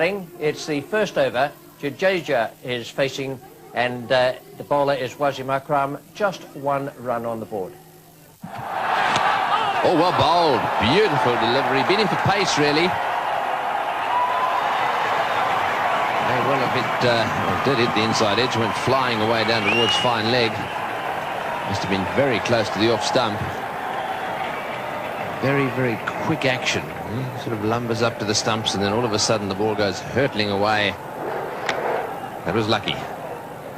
It's the first over. Jadeja is facing, and the bowler is Wasim Akram. Just one run on the board. Oh, well bowled. Beautiful delivery. Beating for pace, really. Well, if it did hit the inside edge, went flying away down towards fine leg. Must have been very close to the off stump. Very, very quick action. He sort of lumbers up to the stumps, and then all of a sudden the ball goes hurtling away. That was lucky.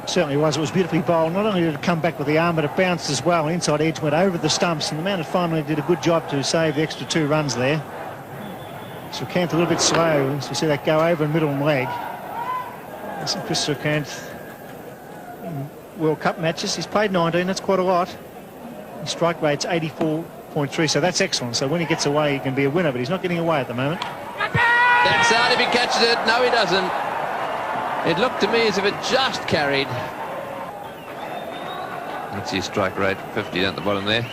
Certainly was. It was beautifully bowled. Not only did it come back with the arm, but it bounced as well. Inside edge went over the stumps, and the man finally did a good job to save the extra 2 runs there. Srikanth a little bit slow, so you see that go over in middle and leg. Listen, Chris Srikanth in World Cup matches, he's played 19, that's quite a lot. His strike rate's 84.3, so that's excellent. So when he gets away, he can be a winner, but he's not getting away at the moment. That's out if he catches it. No, he doesn't. It looked to me as if it just carried. Let's see, strike rate 50 down at the bottom there.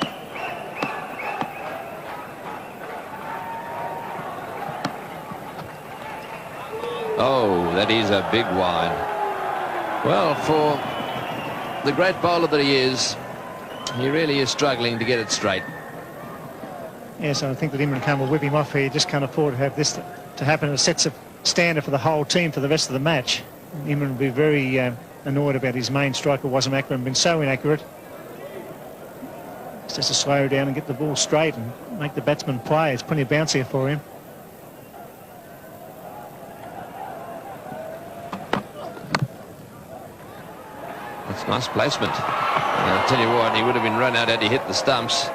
Oh, that is a big wide. Well, for the great bowler that he is, he really is struggling to get it straight. Yes, I think that Imran Khan will whip him off here. You just can't afford to have this to happen. It sets a standard for the whole team for the rest of the match. Imran will be very annoyed about his main striker, Wasim Akram, been so inaccurate. It's just to slow down and get the ball straight and make the batsman play. There's plenty of bounce here for him. That's nice placement. And I'll tell you what, he would have been run out had he hit the stumps.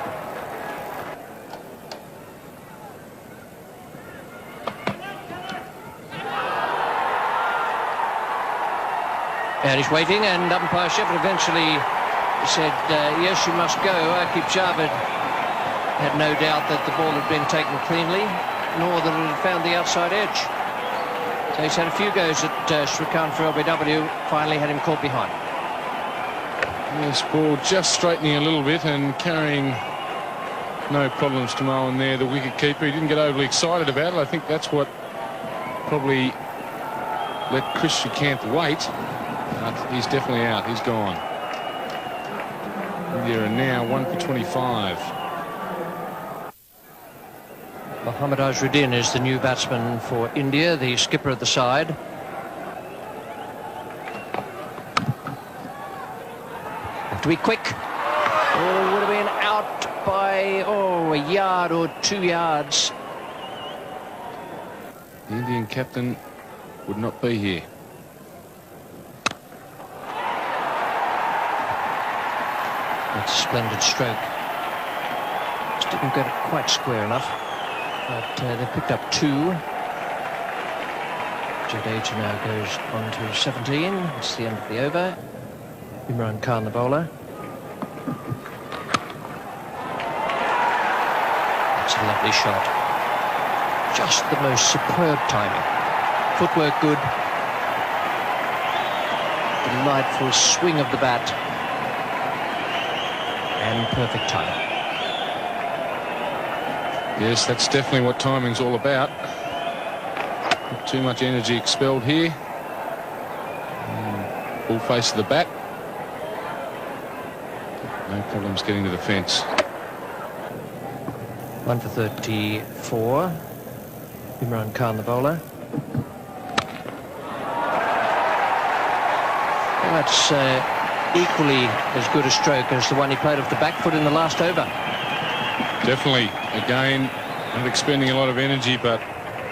And he's waiting, and umpire Shepard eventually said, yes, you must go. Akib Shahid had no doubt that the ball had been taken cleanly, nor that it had found the outside edge. So he's had a few goes at Srikanth for LBW, finally had him caught behind. This ball just straightening a little bit and carrying no problems to Mohan there, the wicket keeper. He didn't get overly excited about it. I think that's what probably let Chris Srikanth wait. But he's definitely out. He's gone. India are now 1 for 25. Mohammad Azharuddin is the new batsman for India, the skipper of the side. Have to be quick. Oh, would have been out by, a yard or 2 yards. The Indian captain would not be here. That's a splendid stroke. Just didn't get it quite square enough. But they picked up 2. Jadeja now goes on to 17. It's the end of the over. Imran Khan, the bowler. That's a lovely shot. Just the most superb timing. Footwork good. Delightful swing of the bat. And perfect timing. Yes, that's definitely what timing's all about. Not too much energy expelled here. Full face of the bat. No problems getting to the fence. 1 for 34. Imran Khan, the bowler. Well, that's equally as good a stroke as the one he played off the back foot in the last over. Definitely. Again, not expending a lot of energy, but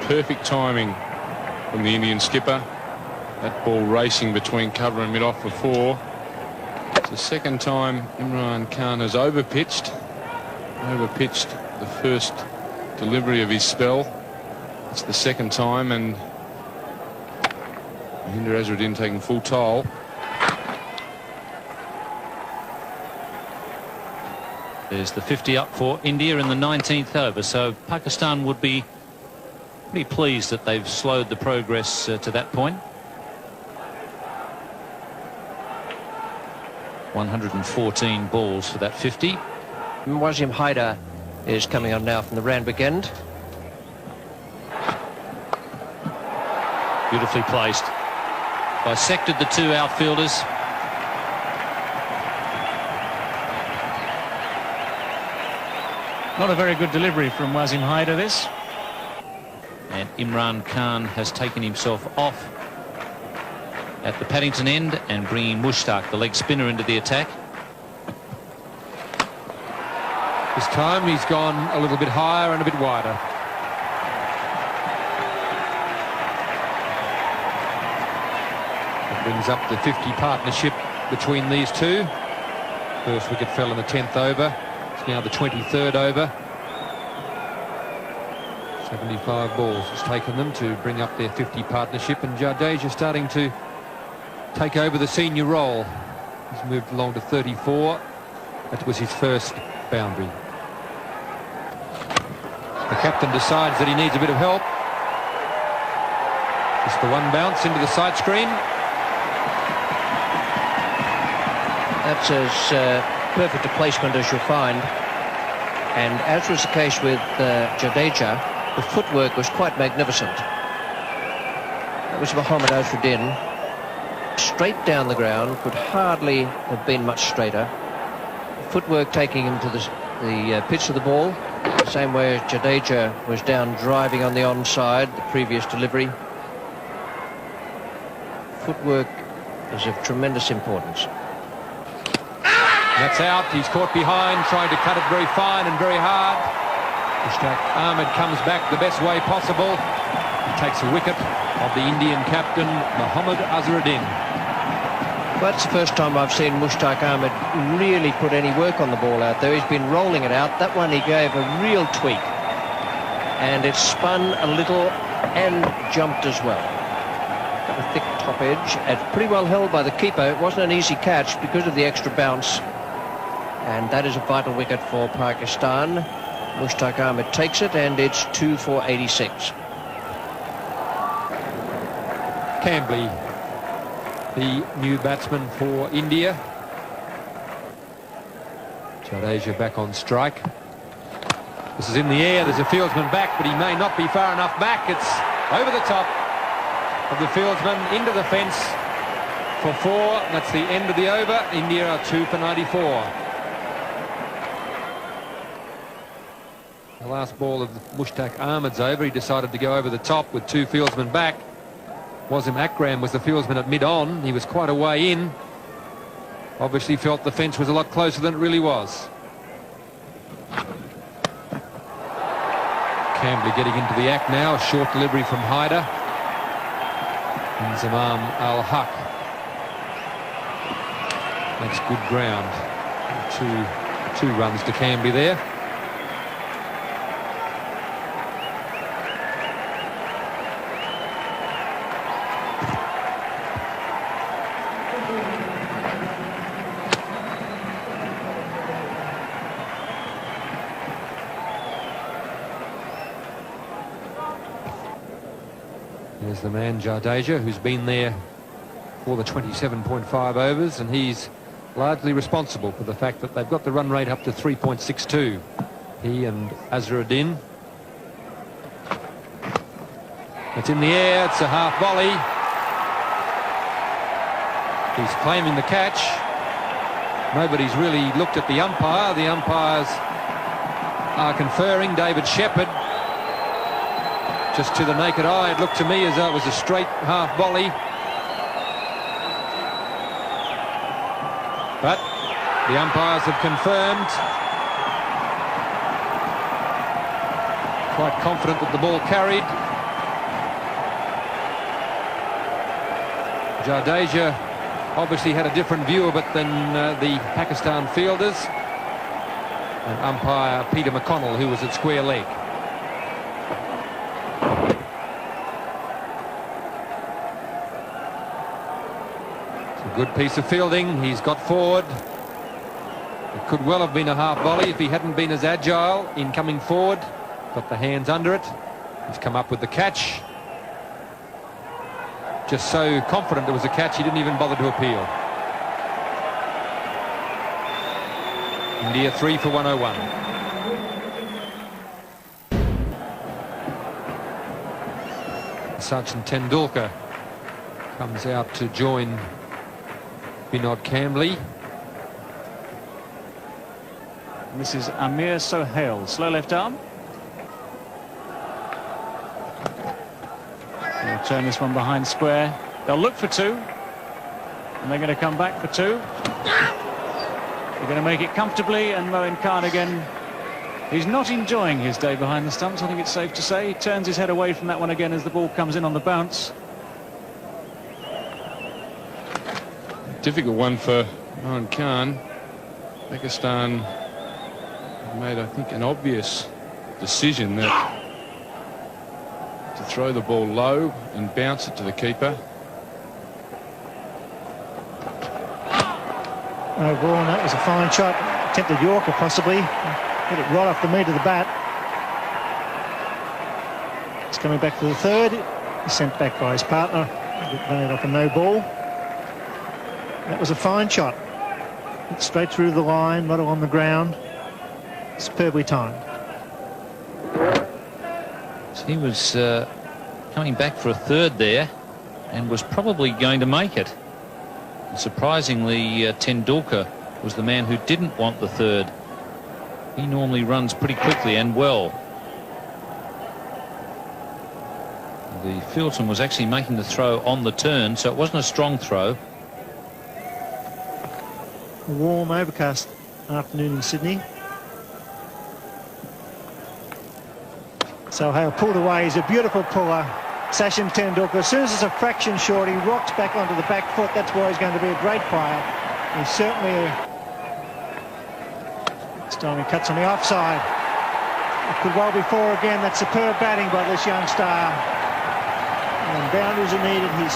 perfect timing from the Indian skipper. That ball racing between cover and mid-off for 4. It's the second time Imran Khan has overpitched the first delivery of his spell. It's the second time, and Mahinda Azharuddin taking full toll. There's the 50 up for India in the 19th over, so Pakistan would be pretty pleased that they've slowed the progress to that point. 114 balls for that 50. Wasim Haider is coming on now from the Randwick end. Beautifully placed. Bisected the two outfielders. Not a very good delivery from Wasim Haider, this. And Imran Khan has taken himself off at the Paddington end and bringing Mushtaq, the leg spinner, into the attack. This time he's gone a little bit higher and a bit wider. It brings up the 50 partnership between these two. First wicket fell in the 10th over. It's now the 23rd over. 75 balls has taken them to bring up their 50 partnership, and Jadeja starting to take over the senior role. He's moved along to 34. That was his first boundary. The captain decides that he needs a bit of help. Just the one bounce into the side screen. That's as perfect a placement as you'll find. And as was the case with Jadeja, the footwork was quite magnificent. That was Mohammad Azam. Straight down the ground, could hardly have been much straighter. Footwork taking him to the pitch of the ball, the same way as Jadeja was down driving on the onside, the previous delivery. Footwork is of tremendous importance. That's out. He's caught behind, trying to cut it very fine and very hard. Mushtaq Ahmed comes back the best way possible. He takes a wicket of the Indian captain, Mohammad Azam. That's the first time I've seen Mushtaq Ahmed really put any work on the ball out there. He's been rolling it out. That one he gave a real tweak. And it spun a little and jumped as well. Got a thick top edge. It's pretty well held by the keeper. It wasn't an easy catch because of the extra bounce. And that is a vital wicket for Pakistan. Mushtaq Ahmed takes it, and it's 2 for 86. Cambley, the new batsman for India. Jadeja back on strike. This is in the air. There's a fieldsman back, but he may not be far enough back. It's over the top of the fieldsman into the fence for 4. That's the end of the over. India are 2 for 94. The last ball of Mushtaq Ahmed's over. He decided to go over the top with 2 fieldsmen back. Wasim Akram was the fieldsman at mid-on. He was quite a way in. Obviously felt the fence was a lot closer than it really was. Cambley getting into the act now. A short delivery from Haider. And Zaman Al-Haq makes good ground. Two runs to Cambley there. There's the man Jadeja, who's been there for the 27.5 overs, and he's largely responsible for the fact that they've got the run rate up to 3.62. He and Azam. It's in the air. It's a half volley. He's claiming the catch. Nobody's really looked at the umpire. The umpires are conferring. David Shepherd. Just to the naked eye, it looked to me as though it was a straight half volley. But the umpires have confirmed. Quite confident that the ball carried. Jadeja obviously had a different view of it than the Pakistan fielders. And umpire Peter McConnell, who was at square leg. Good piece of fielding. He's got forward. It could well have been a half volley if he hadn't been as agile in coming forward. Got the hands under it. He's come up with the catch. Just so confident there was a catch, he didn't even bother to appeal. India 3 for 101. Sachin Tendulkar comes out to join Vinod Kambli. This is Amir Sohail, slow left arm. They'll turn this one behind square. They'll look for two, and they're going to come back for two. They're going to make it comfortably, and Moin Khan again. He's not enjoying his day behind the stumps, I think it's safe to say. He turns his head away from that one again as the ball comes in on the bounce. Difficult one for Moin Khan. Pakistan made, I think, an obvious decision that to throw the ball low and bounce it to the keeper. No ball, and that was a fine shot. Attempted Yorker possibly. Hit it right off the meat of the bat. It's coming back for the third. He's sent back by his partner. Running off a no ball. That was a fine shot. Hit straight through the line, right on the ground. Superbly timed. So he was coming back for a third there and was probably going to make it. And surprisingly, Tendulkar was the man who didn't want the third. He normally runs pretty quickly and well. The fieldsman was actually making the throw on the turn, so it wasn't a strong throw. A warm, overcast afternoon in Sydney. So Hale pulled away. He's a beautiful puller. Sachin Tendulkar, as soon as it's a fraction short, he rocks back onto the back foot. That's why he's going to be a great player. He's certainly this time he cuts on the offside. It could well be four again. That's superb batting by this young star. And boundaries are needed. He's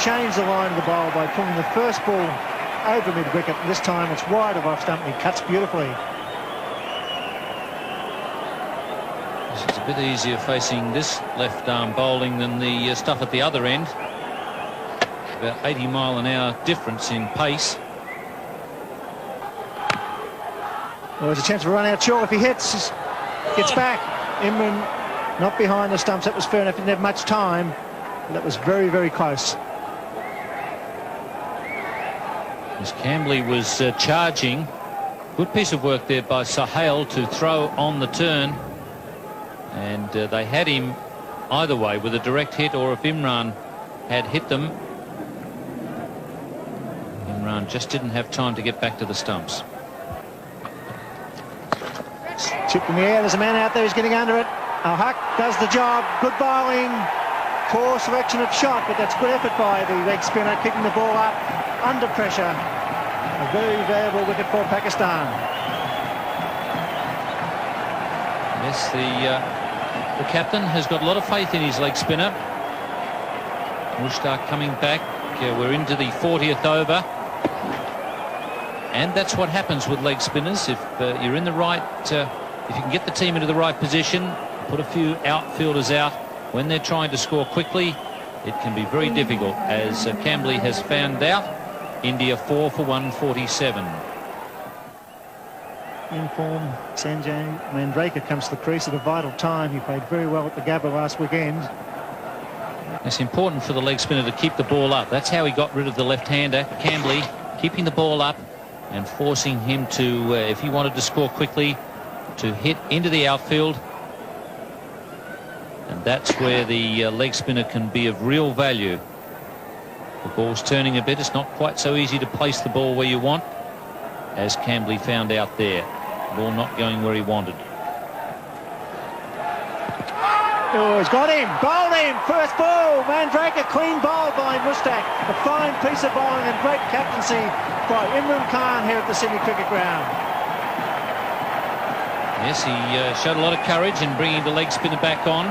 changed the line of the bowl by pulling the first ball over mid-wicket. This time it's wide of off stump and he cuts beautifully. This is a bit easier facing this left arm bowling than the stuff at the other end. About 80-mile-an-hour difference in pace. Well, there's a chance of a run out short if he hits. Gets back. Imran not behind the stumps. That was fair enough. He didn't have much time. But that was very, very close. As Kambli was charging. Good piece of work there by Sohail to throw on the turn. And they had him either way with a direct hit, or if Imran had hit them. Imran just didn't have time to get back to the stumps. Chip in the air. There's a man out there who's getting under it. Al-Haq does the job. Good bowling. Poor selection of shot, but that's good effort by the leg spinner, kicking the ball up under pressure. A very valuable wicket for Pakistan. Yes, the captain has got a lot of faith in his leg spinner. Mushtaq coming back. We're into the 40th over. And that's what happens with leg spinners. If you're in the right, if you can get the team into the right position, put a few outfielders out when they're trying to score quickly, it can be very difficult, as Kambli has found out. India 4 for 147. In form, Sanjay Mandraker comes to the crease at a vital time. He played very well at the Gabba last weekend. It's important for the leg spinner to keep the ball up. That's how he got rid of the left-hander, Kambli, keeping the ball up and forcing him to, if he wanted to score quickly, to hit into the outfield. And that's where the leg spinner can be of real value. The ball's turning a bit. It's not quite so easy to place the ball where you want, as Kambli found out there. Ball not going where he wanted. Oh, he's got him. Bowled him. First ball. Mandraker clean bowl by Mushtaq. A fine piece of bowling and great captaincy by Imran Khan here at the Sydney Cricket Ground. Yes, he showed a lot of courage in bringing the leg spinner back on.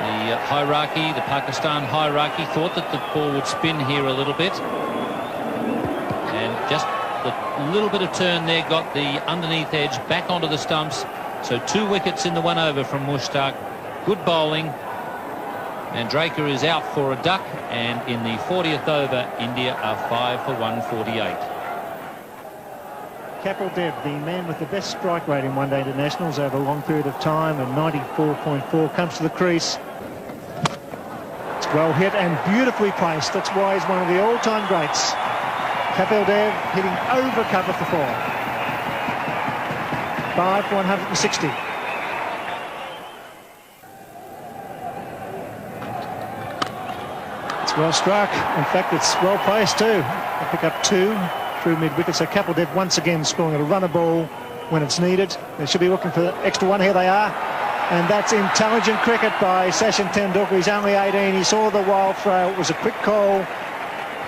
The hierarchy, the Pakistan hierarchy, thought that the ball would spin here a little bit. And just the little bit of turn there got the underneath edge back onto the stumps. So 2 wickets in the 1 over from Mushtaq. Good bowling. And Draker is out for a duck. And in the 40th over, India are 5 for 148. Kapil Dev, the man with the best strike rate in one-day internationals over a long period of time, and 94.4, comes to the crease. It's well hit and beautifully placed. That's why he's one of the all-time greats. Kapil Dev hitting over cover for 4. 5 for 160. It's well struck. In fact, it's well placed too. They pick up 2 through mid-wicket. So Kapil Dev once again scoring a runner ball when it's needed. They should be looking for the extra one. Here they are. And that's intelligent cricket by Sachin Tendulkar. He's only 18. He saw the wild throw. It was a quick call.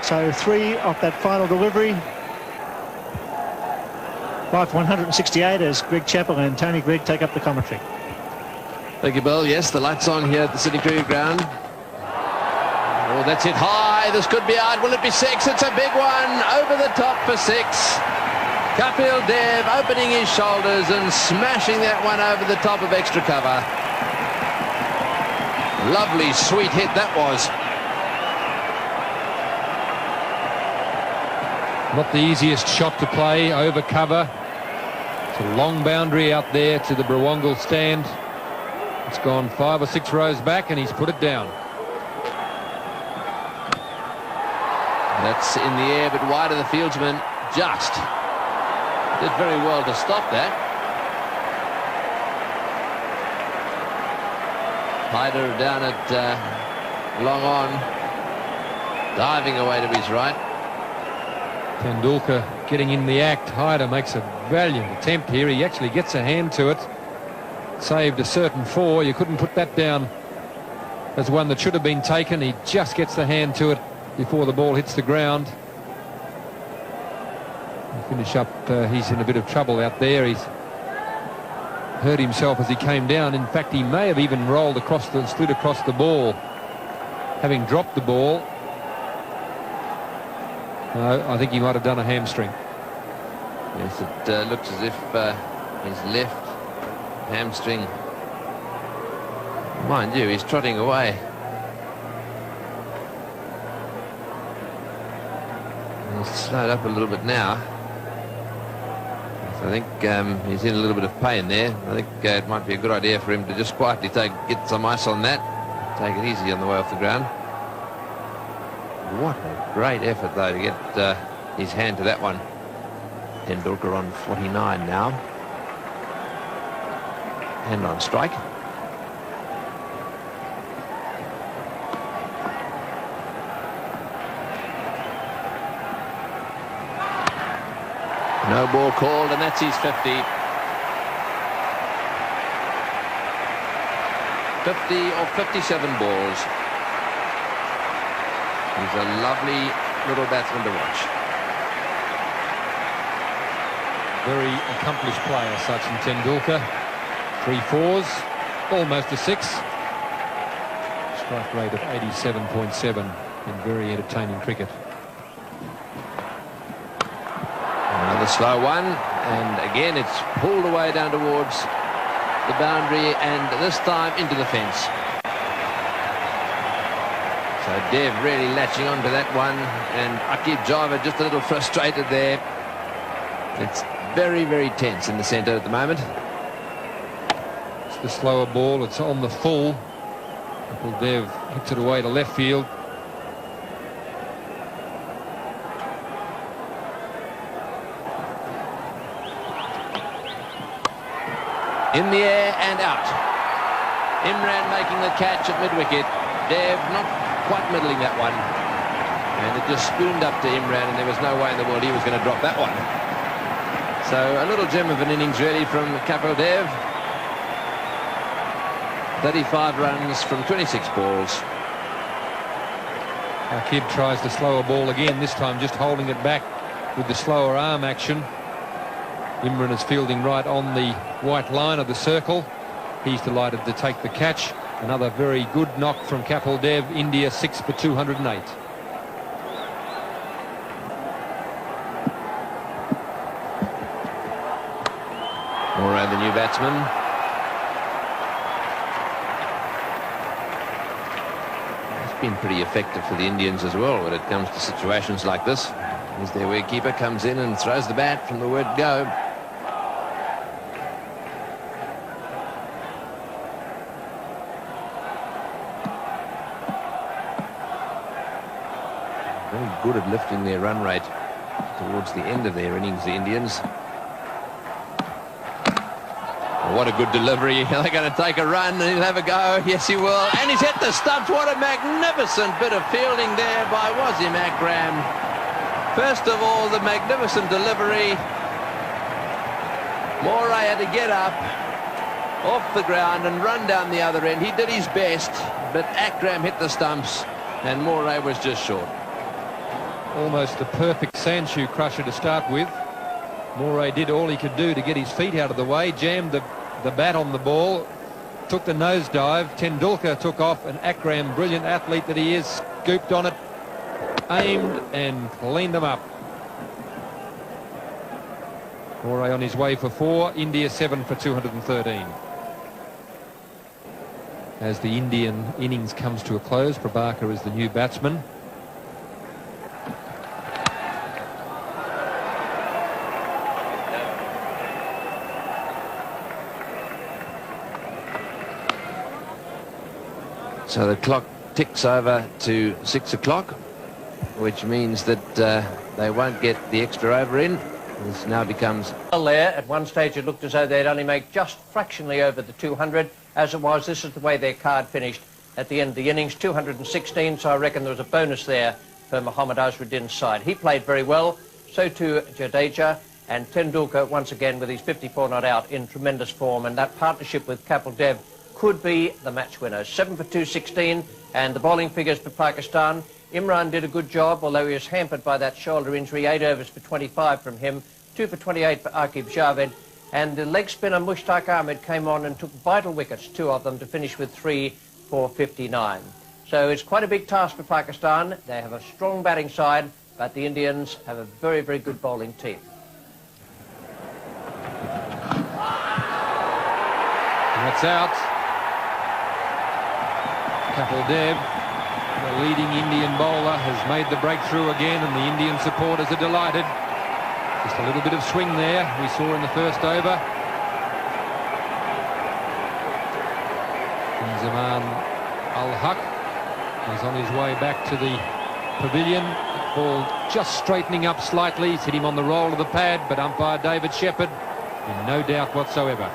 So 3 off that final delivery. 5 for 168 as Greg Chappell and Tony Gregg take up the commentary. Thank you, Bill. Yes, the lights on here at the Sydney Cricket Ground. Oh, that's hit high. This could be out. Will it be 6? It's a big one. Over the top for 6. Kapil Dev opening his shoulders and smashing that one over the top of extra cover. Lovely, sweet hit that was. Not the easiest shot to play, over cover. It's a long boundary out there to the Brawangal stand. It's gone 5 or 6 rows back and he's put it down. That's in the air, but wide of the fieldsman. Just did very well to stop that. Hyder down at long on, diving away to his right. Tendulkar getting in the act. Hyder makes a valiant attempt here. He actually gets a hand to it. Saved a certain 4. You couldn't put that down as one that should have been taken. He just gets the hand to it before the ball hits the ground. Finish up, he's in a bit of trouble out there. He's hurt himself as he came down. In fact, he may have even rolled across the, slid across the ball, having dropped the ball. No, I think he might have done a hamstring. Yes, it looks as if his left hamstring. Mind you, he's trotting away. He's slowed up a little bit now. So I think he's in a little bit of pain there. I think it might be a good idea for him to just quietly get some ice on that. Take it easy on the way off the ground. What a great effort, though, to get his hand to that one. Tendulkar on 49 now. Hand on strike. No ball called, and that's his 50. 50 or 57 balls. He's a lovely little batsman to watch. Very accomplished player, Sachin Tendulkar. 3 4s, almost a 6. Strike rate of 87.7 in very entertaining cricket. Another slow one, and again it's pulled away down towards the boundary, and this time into the fence. So Dev really latching onto that one, and Akib Java just a little frustrated there. It's very, very tense in the centre at the moment. It's the slower ball, it's on the full. Kapil Dev hits it away to left field. In the air and out. Imran making the catch at mid-wicket. Dev not quite middling that one. And it just spooned up to Imran, and there was no way in the world he was going to drop that one. So a little gem of an innings really from Kapil Dev. 35 runs from 26 balls. Akib tries the slower ball again, this time just holding it back with the slower arm action. Imran is fielding right on the white line of the circle. He's delighted to take the catch. Another very good knock from Kapil Dev. India 6 for 208. Moreau, the new batsman. It's been pretty effective for the Indians as well when it comes to situations like this. As their wicketkeeper comes in and throws the bat from the word go. Very good at lifting their run rate towards the end of their innings, the Indians. What a good delivery. They're going to take a run and he'll have a go. Yes, he will. And he's hit the stumps. What a magnificent bit of fielding there by Wasim Akram. First of all, the magnificent delivery. Moray had to get up off the ground and run down the other end. He did his best, but Akram hit the stumps and Moray was just short. Almost a perfect sandshoe crusher to start with. Moray did all he could do to get his feet out of the way, jammed the bat on the ball, took the nosedive. Tendulkar took off, and Akram, brilliant athlete that he is, scooped on it, aimed and cleaned them up. Moray on his way for 4, India 7 for 213. As the Indian innings comes to a close, Prabhakar is the new batsman. So the clock ticks over to 6 o'clock, which means that they won't get the extra over in. This now becomes... There, at one stage it looked as though they'd only make just fractionally over the 200. As it was, this is the way their card finished at the end of the innings, 216, so I reckon there was a bonus there for Mohammad Azharuddin's side. He played very well, so too Jadeja, and Tendulkar once again with his 54 not out in tremendous form, and that partnership with Kapil Dev could be the match winner. 7 for 216, and the bowling figures for Pakistan. Imran did a good job, although he was hampered by that shoulder injury. 8 overs for 25 from him, 2 for 28 for Aqib Javed, and the leg spinner Mushtaq Ahmed came on and took vital wickets, 2 of them, to finish with 3 for 59. So it's quite a big task for Pakistan. They have a strong batting side, but the Indians have a very, very good bowling team. That's out. Kapil Dev, the leading Indian bowler, has made the breakthrough again, and the Indian supporters are delighted. Just a little bit of swing there we saw in the first over. Zaman Al-Haq is on his way back to the pavilion. Ball just straightening up slightly. He's hit him on the roll of the pad, but umpire David Shepherd in no doubt whatsoever.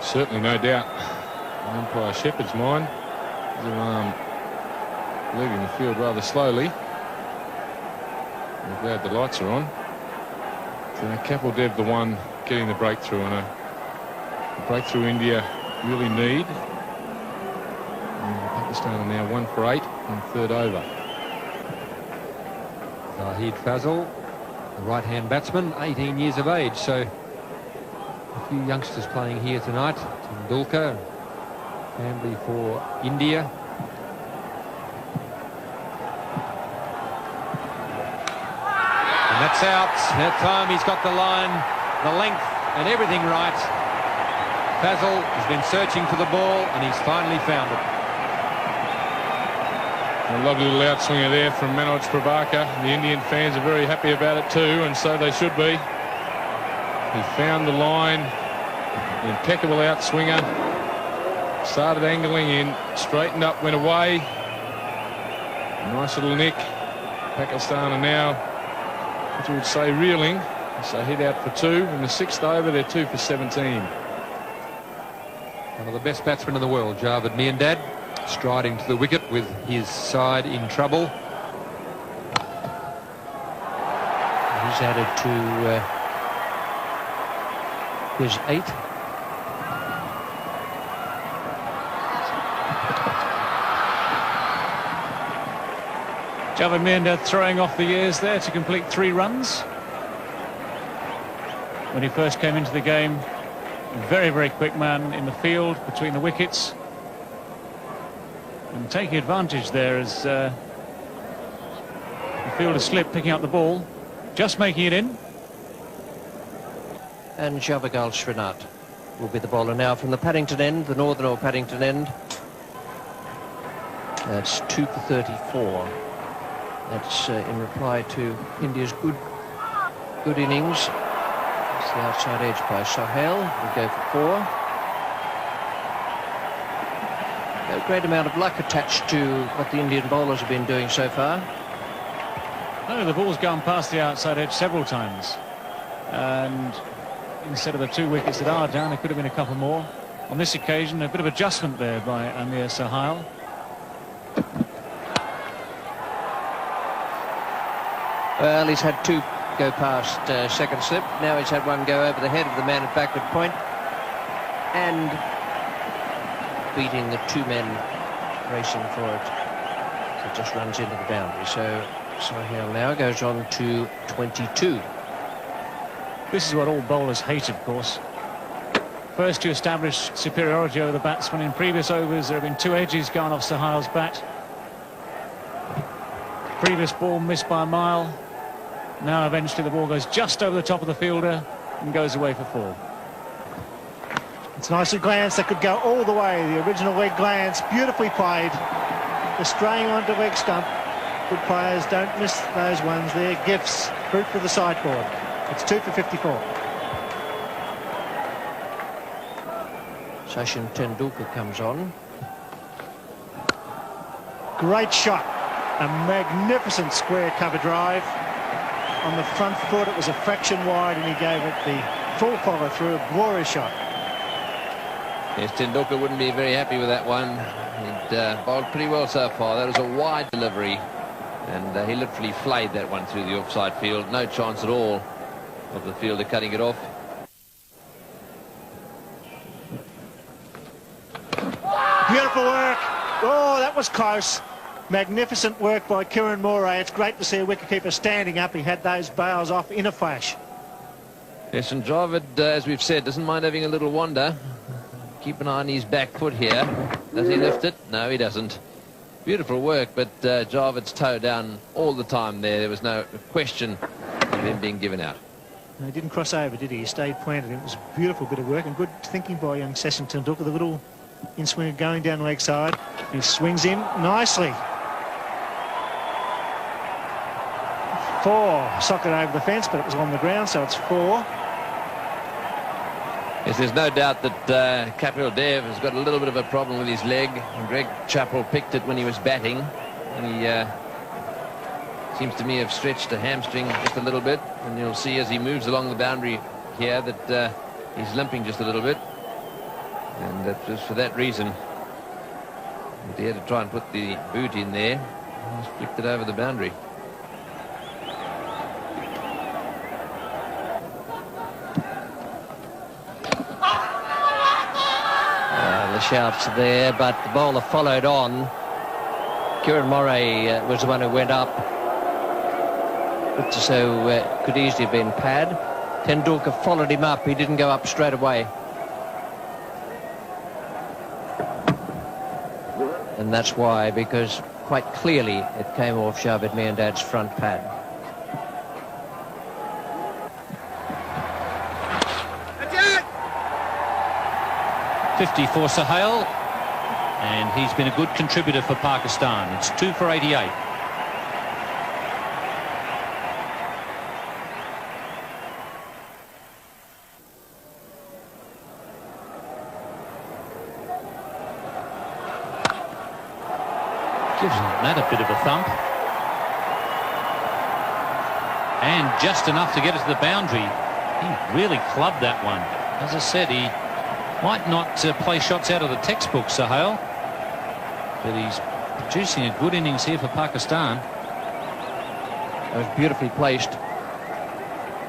Certainly no doubt in umpire Shepherd's mind. Zaman leaving the field rather slowly. I'm glad the lights are on. So Kapil Dev the one getting the breakthrough, and a breakthrough India really need. And Pakistan are now 1 for 8 on third over. Shahid Fazal, the right-hand batsman, 18 years of age, so a few youngsters playing here tonight. Tendulkar, family for India. And that's out. That time he's got the line, the length and everything right. Fazal has been searching for the ball and he's finally found it. A lovely little outswinger there from Manoj Prabhakar. The Indian fans are very happy about it too, and so they should be. He found the line. Impeccable outswinger. Started angling in, straightened up, went away. Nice little nick. Pakistan are now, what you would say, reeling. So hit out for 2. In the 6th over, they're 2 for 17. One of the best batsmen in the world, Javed Miandad, striding to the wicket with his side in trouble. He's added to his 8. Javed Miandad throwing off the years there to complete 3 runs. When he first came into the game, very, very quick man in the field between the wickets. And taking advantage there as the fielder slipped, picking up the ball, just making it in. And Javagal Srinath will be the bowler now from the Paddington end, the northern or Paddington end. That's 2 for 34. That's in reply to India's good innings. It's the outside edge by Shahid. Will go for 4. No great amount of luck attached to what the Indian bowlers have been doing so far. No, the ball's gone past the outside edge several times. And instead of the 2 wickets that are down, there could have been a couple more. On this occasion, a bit of adjustment there by Amir Sahil. Well, he's had 2 go past second slip. Now he's had 1 go over the head of the man at backward point. And beating the 2 men racing for it. It just runs into the boundary. So Shaheen now goes on to 22. This is what all bowlers hate, of course. First to establish superiority over the batsman. In previous overs, there have been 2 edges gone off Sahil's bat. Previous ball missed by a mile. Now eventually the ball goes just over the top of the fielder and goes away for 4. It's nicely glanced. That could go all the way. The original leg glance, beautifully played. The straying onto leg stump. Good players don't miss those ones. They're gifts. Fruit for the sideboard. It's 2 for 54. Sachin Tendulkar comes on. Great shot. A magnificent square cover drive. On the front foot, it was a fraction wide, and he gave it the full follow through. A glorious shot. Yes, Tendulkar wouldn't be very happy with that one. He'd bowled pretty well so far. That was a wide delivery, and he literally flayed that one through the offside field. No chance at all of the fielder cutting it off. Beautiful work. Oh, that was close. Magnificent work by Kiran Moray. It's great to see a wicketkeeper standing up. He had those bails off in a flash. Yes, and Shahid, as we've said, doesn't mind having a little wander. Keep an eye on his back foot here. Does he lift it? No, he doesn't. Beautiful work, but Shahid's toe down all the time there. There was no question of him being given out. No, he didn't cross over, did he? He stayed planted. It was a beautiful bit of work and good thinking by young Sachin Tendulkar. The little in-swinger going down leg side. He swings in nicely. 4. Socket over the fence, but it was on the ground, so it's 4. Yes, there's no doubt that Kapil Dev has got a little bit of a problem with his leg. And Greg Chappell picked it when he was batting, and he seems to me have stretched a hamstring just a little bit. And you'll see as he moves along the boundary here that he's limping just a little bit, and that was for that reason that he had to try and put the boot in there. He's flicked it over the boundary. The shouts there, but the bowler followed on. Kiran Moray was the one who went up. Looked as though could easily have been pad. Tendulkar followed him up. He didn't go up straight away. And that's why, because quite clearly it came off Shahid Miandad's front pad. .50 for Sahil, and he's been a good contributor for Pakistan. It's 2 for 88. Gives that a bit of a thump, and just enough to get it to the boundary. He really clubbed that one. As I said, he might not play shots out of the textbook, Sahil, but he's producing a good innings here for Pakistan. That was beautifully placed.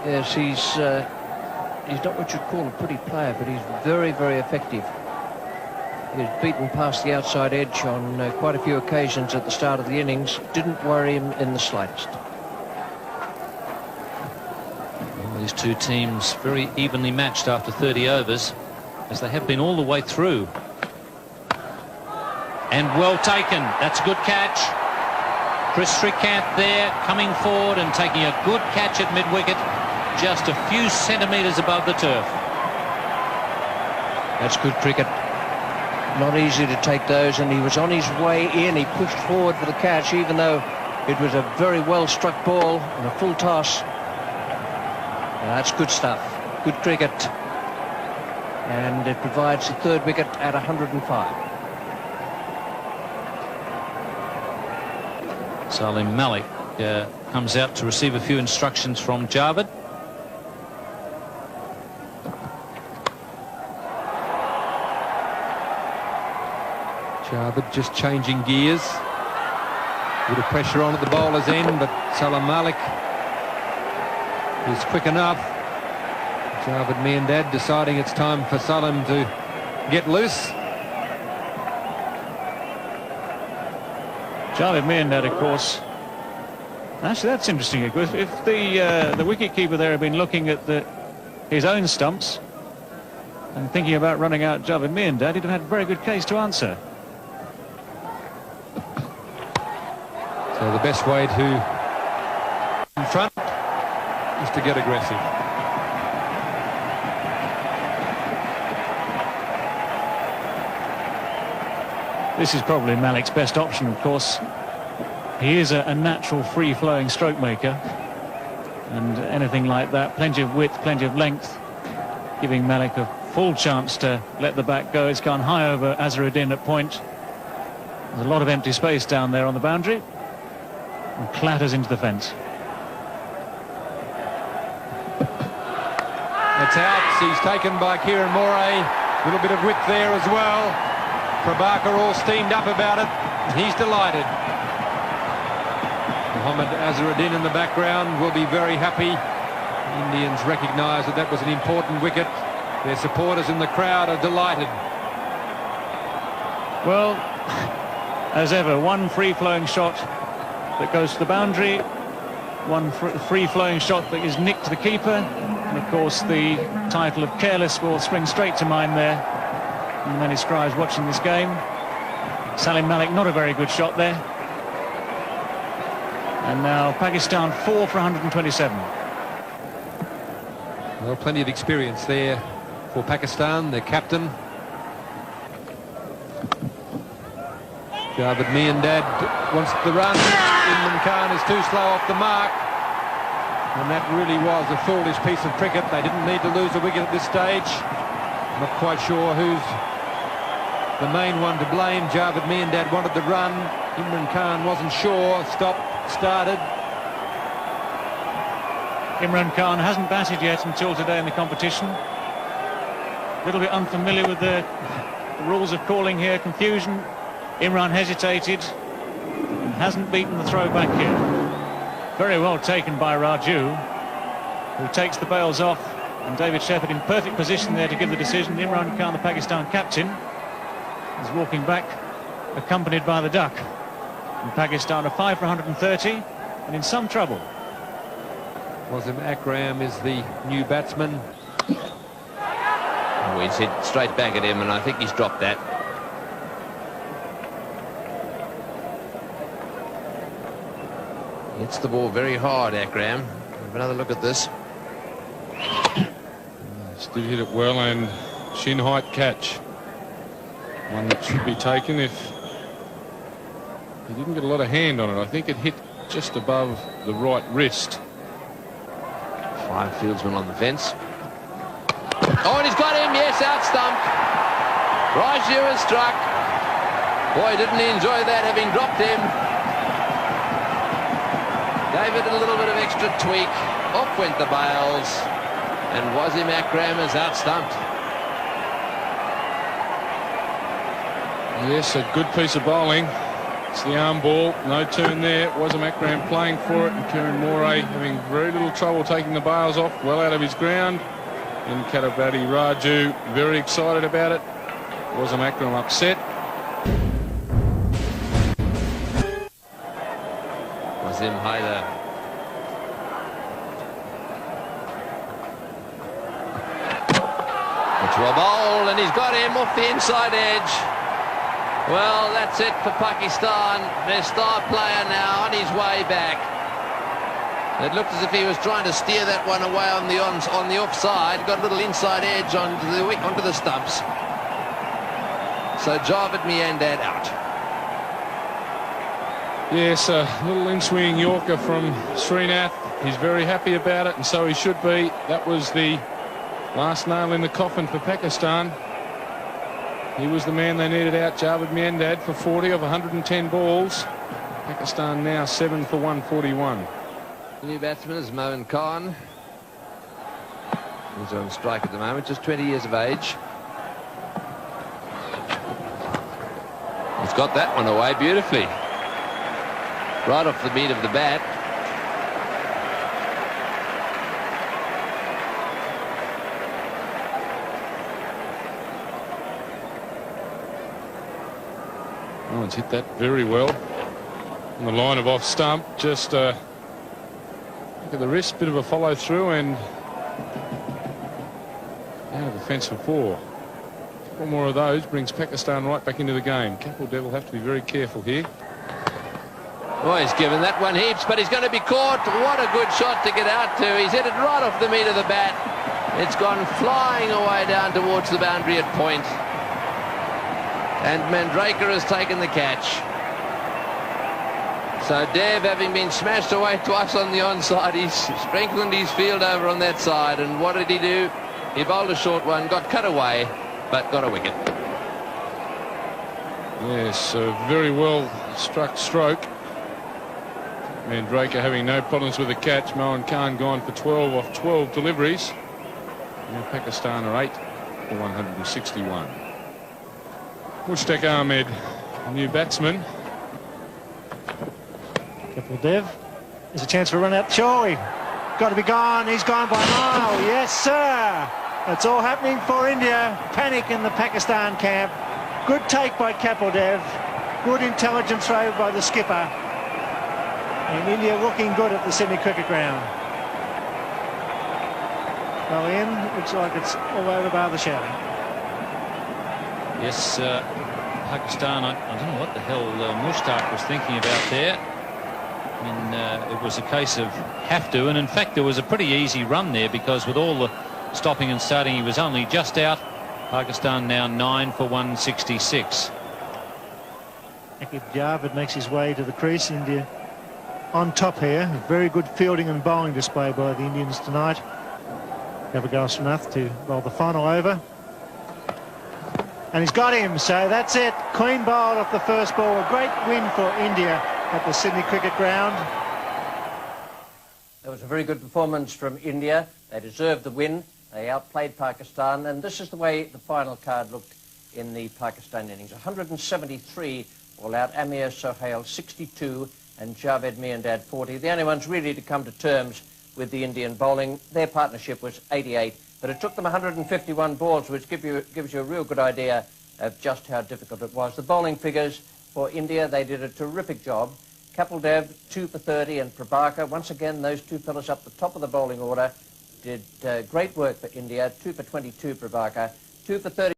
Yes, he's not what you'd call a pretty player, but he's very, very effective. He was beaten past the outside edge on quite a few occasions at the start of the innings. Didn't worry him in the slightest. Well, these two teams very evenly matched after 30 overs. As they have been all the way through. And well taken. That's a good catch. Chris Srikanth there coming forward and taking a good catch at mid-wicket, just a few centimetres above the turf. That's good cricket. Not easy to take those, and he was on his way in. He pushed forward for the catch, even though It was a very well struck ball and a full toss. That's good stuff. Good cricket. And it provides the third wicket at 105. Salim Malik comes out to receive a few instructions from Javed. Javed just changing gears. A bit of pressure on at the bowler's end, but Salim Malik is quick enough. Javed Miandad deciding it's time for Salim to get loose. Javed Miandad, of course. Actually, that's interesting. If the wicket-keeper there had been looking at his own stumps and thinking about running out Javed Miandad, he'd have had a very good case to answer. So the best way to in front is to get aggressive. This is probably Malik's best option, of course. He is a natural free-flowing stroke maker, and anything like that, plenty of width, plenty of length, giving Malik a full chance to let the bat go. It's gone high over Azharuddin at point. There's a lot of empty space down there on the boundary, and clatters into the fence. It's out. He's taken by Kieran Moray. A little bit of width there as well. Prabhakar all steamed up about it. He's delighted. Mohammad Azharuddin in the background will be very happy. Indians recognise that that was an important wicket. Their supporters in the crowd are delighted. Well, as ever, one free-flowing shot that goes to the boundary, one free-flowing shot that is nicked to the keeper, and of course the title of careless will spring straight to mind there. And many scribes watching this game. Salim Malik, not a very good shot there. And now Pakistan 4 for 127. Well, plenty of experience there for Pakistan, their captain. Javed Miandad wants the run. Imran Khan is too slow off the mark. And that really was a foolish piece of cricket. They didn't need to lose a wicket at this stage. Not quite sure who's the main one to blame. Javed Miandad wanted the run. Imran Khan wasn't sure. Started. Imran Khan hasn't batted yet until today in the competition. A little bit unfamiliar with the rules of calling here. Confusion. Imran hesitated and hasn't beaten the throw back here. Very well taken by Raju, who takes the bails off, and David Shepherd in perfect position there to give the decision. Imran Khan, the Pakistan captain, is walking back, accompanied by the duck. And Pakistan are 5 for 130 and in some trouble. Wasim Akram is the new batsman. Oh, he's hit straight back at him, and I think he's dropped that. Hits the ball very hard, Akram. Have another look at this. Still hit it well, and shin height catch. One that should be taken if he didn't get a lot of hand on it. I think it hit just above the right wrist. 5 fieldsmen on the fence. Oh, and he's got him. Yes, out stump. Raju has struck. Boy, didn't he enjoy that, having dropped him. Gave it a little bit of extra tweak. Off went the bails. And Wasim Akram is out stumped. Yes, a good piece of bowling. It's the arm ball, no turn there. Wasim Akram playing for it, and Kieran Moray having very little trouble taking the bails off, well out of his ground. In Katabati, Raju very excited about it. Wasim Akram upset. Wasim Haider. To a bowl, and he's got him off the inside edge. Well, that's it for Pakistan. Their star player now on his way back. It looked as if he was trying to steer that one away on the offside. Got a little inside edge onto the stumps. So Javed Miandad out. Yes, a little in-swinging Yorker from Srinath. He's very happy about it, and so he should be. That was the last nail in the coffin for Pakistan. He was the man they needed out, Javed Miandad, for 40 of 110 balls. Pakistan now 7 for 141. The new batsman is Moin Khan. He's on strike at the moment, just 20 years of age. He's got that one away beautifully. Right off the meat of the bat. Oh, it's hit that very well. On the line of off stump, just look at the wrist, bit of a follow through, and out of the fence for 4. One more of those brings Pakistan right back into the game. Kapil Dev will have to be very careful here. Oh, he's given that one heaps, but he's going to be caught. What a good shot to get out to. He's hit it right off the meat of the bat. It's gone flying away down towards the boundary at point. And Mandraker has taken the catch. So Dev, having been smashed away twice on the onside, he's strengthened his field over on that side. And what did he do? He bowled a short one, got cut away, but got a wicket. Yes, a very well struck stroke. Mandraker having no problems with the catch. Moin Khan gone for 12 off 12 deliveries. Now Pakistan are 8 for 161. Mushtaq Ahmed, a new batsman. Kapil Dev. There's a chance for a run out. Surely. Got to be gone. He's gone by a mile. Yes, sir. It's all happening for India. Panic in the Pakistan camp. Good take by Kapil Dev. Good intelligent throw by the skipper. And India looking good at the Sydney Cricket Ground. Well, Ian, looks like it's all over bar the shouting. Yes, Pakistan, I don't know what the hell Mushtaq was thinking about there. I mean, it was a case of have to, and in fact there was a pretty easy run there because with all the stopping and starting he was only just out. Pakistan now 9 for 166. Akib Javed makes his way to the crease. India on top here. Very good fielding and bowling display by the Indians tonight. Gavagasranath to bowl the final over. And he's got him, so that's it. Clean bowled off the first ball. A great win for India at the Sydney Cricket Ground. That was a very good performance from India. They deserved the win. They outplayed Pakistan, and this is the way the final card looked in the Pakistan innings. 173 all out. Amir Sohail 62 and Javed Miandad 40. The only ones really to come to terms with the Indian bowling. Their partnership was 88, but it took them 151 balls, which gives you a real good idea of just how difficult it was. The bowling figures for India, they did a terrific job. Kapil Dev 2 for 30 and Prabhakar, once again those two fellas up the top of the bowling order, did great work for India. 2 for 22 Prabhakar, 2 for 30